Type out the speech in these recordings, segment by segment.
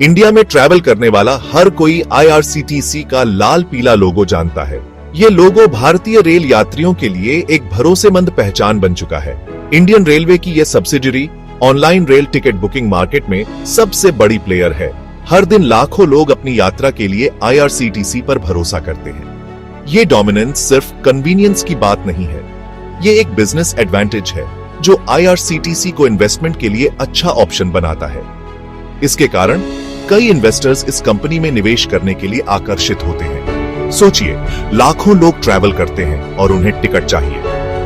India में travel करने वाला हर कोई आईआरसीटीसी का लाल पीला लोगो जानता है। ये लोगो भारतीय रेल यात्रियों के लिए एक भरोसेमंद पहचान बन चुका है। इंडियन रेलवे की यह subsidiary online rail ticket booking market में सबसे बड़ी प्लेयर है। हर दिन लाखों लोग अपनी यात्रा के लिए आईआरसीटीसी पर भरोसा करते हैं। ये डोमिनेंस सिर्फ कन्वीनियंस की बात नहीं है, ये एक बिजनेस एडवांटेज है जो आईआरसीटीसी को इन्वेस्टमेंट के लिए अच्छा ऑप्शन बनाता है। इसके कारण कई इन्वेस्टर्स इस कंपनी में निवेश करने के लिए आकर्षित होते हैं। सोचिए, लाखों लोग ट्रैवल करते हैं और उन्हें टिकट चाहिए।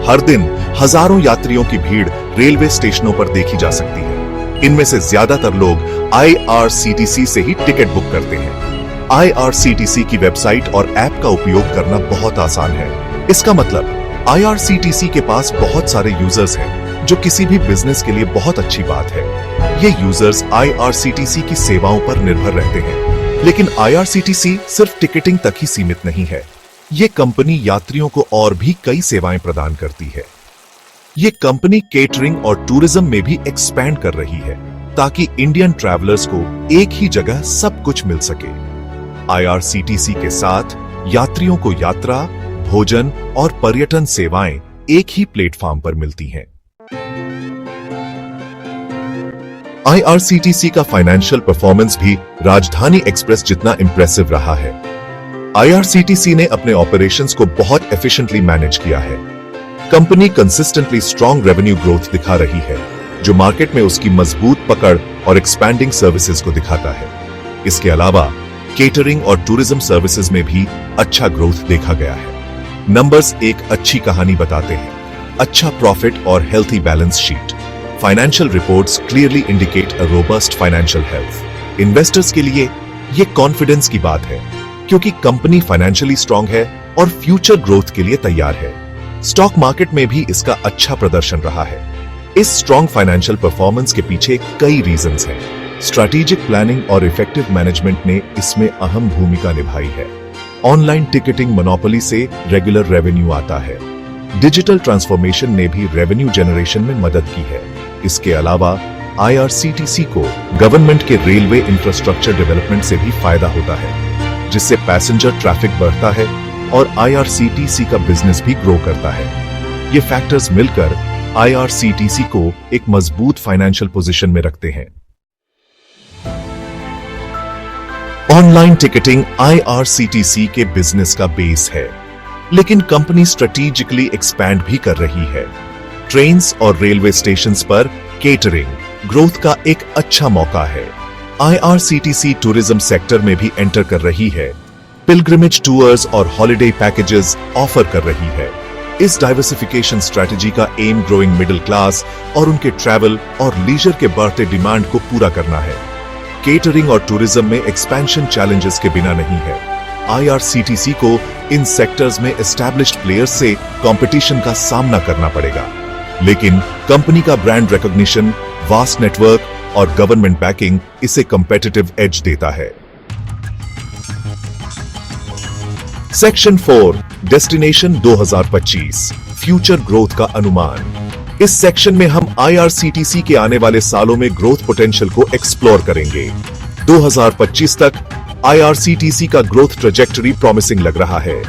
हर दिन हजारों यात्रियों की भीड़ रेलवे स्टेशनों पर देखी जा सकती है। इनमें से ज्यादातर लोग आईआरसीटीसी से ही टिकट बुक करते हैं। आईआरसीटीसी की वेबसाइट और ऐप का उपयोग करना बहुत आसान है। इसका मतलब आईआरसीटीसी के पास बहुत सारे यूजर्स हैं, जो किसी भी बिजनेस के लिए बहुत अच्छी बात है। ये यूजर्स आईआरसीटीसी की सेवाओं पर निर्भर रहते हैं। लेकिन आईआरसीटीसी सिर्फ टिकटिंग तक ही सीमित नहीं है। ये कंपनी यात्रियों को और भी कई सेवाएं प्रदान करती है। ये कंपनी केटरिंग और टूरिज्म में भी एक्सपैंड कर रही है, ताकि इंडियन ट्रैवलर्स को एक ही जगह सब कुछ मिल सके। आईआरसीटीसी के साथ यात्रियों को यात्रा, भोजन और पर्यटन सेवाएं एक ही प्लेटफॉर्म पर मिलती हैं। आईआरसीटीसी का फाइनेंशियल परफॉर्मेंस भी राजधानी एक्सप्रेस जितना इंप्रेसिव रहा है। आईआरसीटीसी ने अपने ऑपरेशंस को बहुत एफिशिएंटली मैनेज किया है। Company consistently strong revenue growth दिखा रही है, जो मार्केट में उसकी मजबूत पकड़ और एक्सपैंडिंग सर्विसेज को दिखाता है। इसके अलावा केटरिंग और टूरिज्म सर्विसेज में भी अच्छा ग्रोथ देखा गया है। नंबर्स एक अच्छी कहानी बताते हैं। अच्छा प्रॉफिट और healthy balance sheet. Financial reports clearly indicate a robust financial health. Investors के लिए ये कॉन्फिडेंस की बात है, क्योंकि कंपनी फाइनेंशियली स्ट्रांग है और फ्यूचर ग्रोथ के लिए तैयार है। स्टॉक मार्केट में भी इसका अच्छा प्रदर्शन रहा है। इस स्ट्रांग फाइनेंशियल परफॉर्मेंस के पीछे कई रीजंस हैं। स्ट्रैटेजिक प्लानिंग और इफेक्टिव मैनेजमेंट ने इसमें अहम भूमिका निभाई है। ऑनलाइन टिकटिंग मोनोपोली से रेगुलर रेवेन्यू आता है। डिजिटल ट्रांसफॉर्मेशन ने भी रेवेन्यू जनरेशन में मदद की है। इसके अलावा आईआरसीटीसी को गवर्नमेंट के रेलवे इंफ्रास्ट्रक्चर डेवलपमेंट से भी फायदा होता है, जिससे पैसेंजर ट्रैफिक बढ़ता है और आईआरसीटीसी का बिजनेस भी ग्रो करता है। ये फैक्टर्स मिलकर आईआरसीटीसी को एक मजबूत फाइनेंशियल पोजीशन में रखते हैं। ऑनलाइन टिकटिंग आईआरसीटीसी के बिजनेस का बेस है, लेकिन कंपनी स्ट्रेटेजिकली एक्सपैंड भी कर रही है। ट्रेन्स और रेलवे स्टेशंस पर केटरिंग ग्रोथ का एक अच्छा मौका है। आईआरसीटीसी टूरिज्म सेक्टर में भी एंटर कर रही है। पिलग्रिमेज टूर्स और हॉलिडे पैकेजेस ऑफर कर रही है। इस डाइवर्सिफिकेशन स्ट्रेटजी का एम ग्रोइंग मिडिल क्लास और उनके ट्रैवल और लीजर के बढ़ते डिमांड को पूरा करना है। केटरिंग और टूरिज्म में एक्सपेंशन चैलेंजेस के बिना नहीं है। आईआरसीटीसी को इन सेक्टर्स में एस्टैब्लिश्ड प्लेयर्स से कंपटीशन का सामना करना पड़ेगा, लेकिन कंपनी का ब्रांड रिकॉग्निशन, वास्ट नेटवर्क और गवर्नमेंट बैकिंग इसे कंपेटिटिव एज देता है। सेक्शन 4 डेस्टिनेशन 2025 फ्यूचर ग्रोथ का अनुमान। इस सेक्शन में हम आईआरसीटीसी के आने वाले सालों में ग्रोथ पोटेंशियल को एक्सप्लोर करेंगे। 2025 तक आईआरसीटीसी का ग्रोथ ट्रेजेक्टरी प्रॉमिसिंग लग रहा है।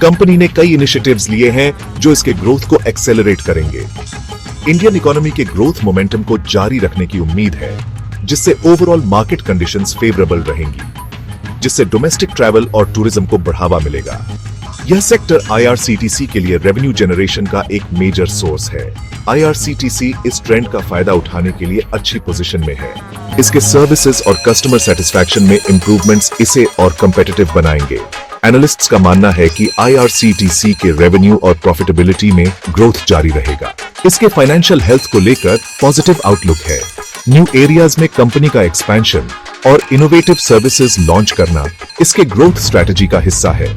कंपनी ने कई इनिशिएटिव्स लिए हैं जो इसके ग्रोथ को एक्सेलरेट करेंगे। इंडियन इकोनॉमी के ग्रोथ मोमेंटम को जारी रखने की उम्मीद है, जिससे ओवरऑल मार्केट कंडीशंस फेवरेबल रहेंगी, जिससे डोमेस्टिक ट्रैवल और टूरिज्म को बढ़ावा मिलेगा। यह सेक्टर आईआरसीटीसी के लिए रेवेन्यू जनरेशन का एक मेजर सोर्स है। आईआरसीटीसी इस ट्रेंड का फायदा उठाने के लिए अच्छी पोजीशन में है। इसके सर्विसेज और कस्टमर सेटिस्फैक्शन में इंप्रूवमेंट्स इसे और कंपेटिटिव बनाएंगे। एनालिस्ट्स का मानना है कि आईआरसीटीसी के रेवेन्यू और प्रॉफिटेबिलिटी में ग्रोथ जारी रहेगा। इसके फाइनेंशियल हेल्थ को लेकर पॉजिटिव आउटलुक है। न्यू एरियाज में कंपनी का एक्सपेंशन और इनोवेटिव सर्विसेज लॉन्च करना इसके ग्रोथ स्ट्रेटजी का हिस्सा है,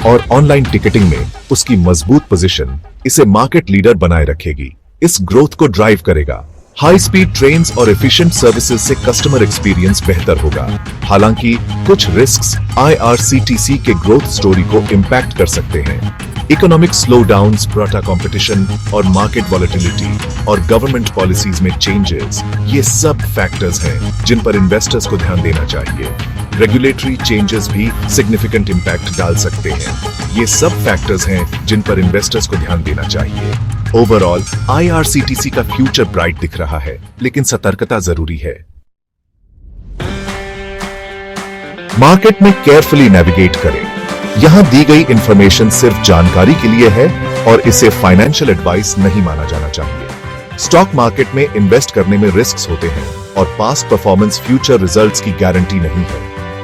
और ऑनलाइन टिकटिंग में उसकी मजबूत पोजीशन इसे मार्केट लीडर बनाए रखेगी। इस ग्रोथ को ड्राइव करेगा। हाई स्पीड ट्रेन्स और एफिशिएंट सर्विसेज से कस्टमर एक्सपीरियंस बेहतर होगा। हालांकि कुछ रिस्क्स आईआरसीटीसी के ग्रोथ स्टोरी को इंपैक्ट कर सकते हैं। इकोनॉमिक स्लोडाउन्स, ब्रॉटा कंपटीशन और मार्केट वॉलेटिलिटी और गवर्नमेंट पॉलिसीज में चेंजेस, ये सब फैक्टर्स हैं जिन पर इन्वेस्टर्स को ध्यान देना चाहिए। रेगुलेटरी चेंजेस भी सिग्निफिकेंट इंपैक्ट डाल सकते हैं। ये सब फैक्टर्स हैं जिन पर इन्वेस्टर्स को ध्यान देना चाहिए। ओवरऑल IRCTC का फ्यूचर ब्राइट दिख रहा है, लेकिन सतर्कता जरूरी है। मार्केट में केयरफुली नेविगेट करें। यहां दी गई इंफॉर्मेशन सिर्फ जानकारी के लिए है और इसे फाइनेंशियल एडवाइस नहीं माना जाना चाहिए। स्टॉक मार्केट में इन्वेस्ट करने में रिस्क्स होते हैं और पास्ट परफॉर्मेंस फ्यूचर रिजल्ट्स की गारंटी नहीं है।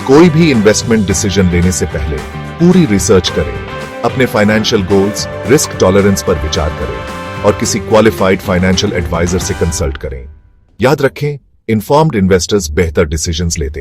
कोई भी इन्वेस्टमेंट डिसीजन लेने से पहले पूरी रिसर्च करें, अपने फाइनेंशियल गोल्स, रिस्क टॉलरेंस पर विचार करें और किसी क्वालिफाइड फाइनेंशियल एडवाइजर से कंसल्ट करें। याद रखें, इन्फॉर्म्ड इन्वेस्टर्स बेहतर डिसीजंस लेते हैं।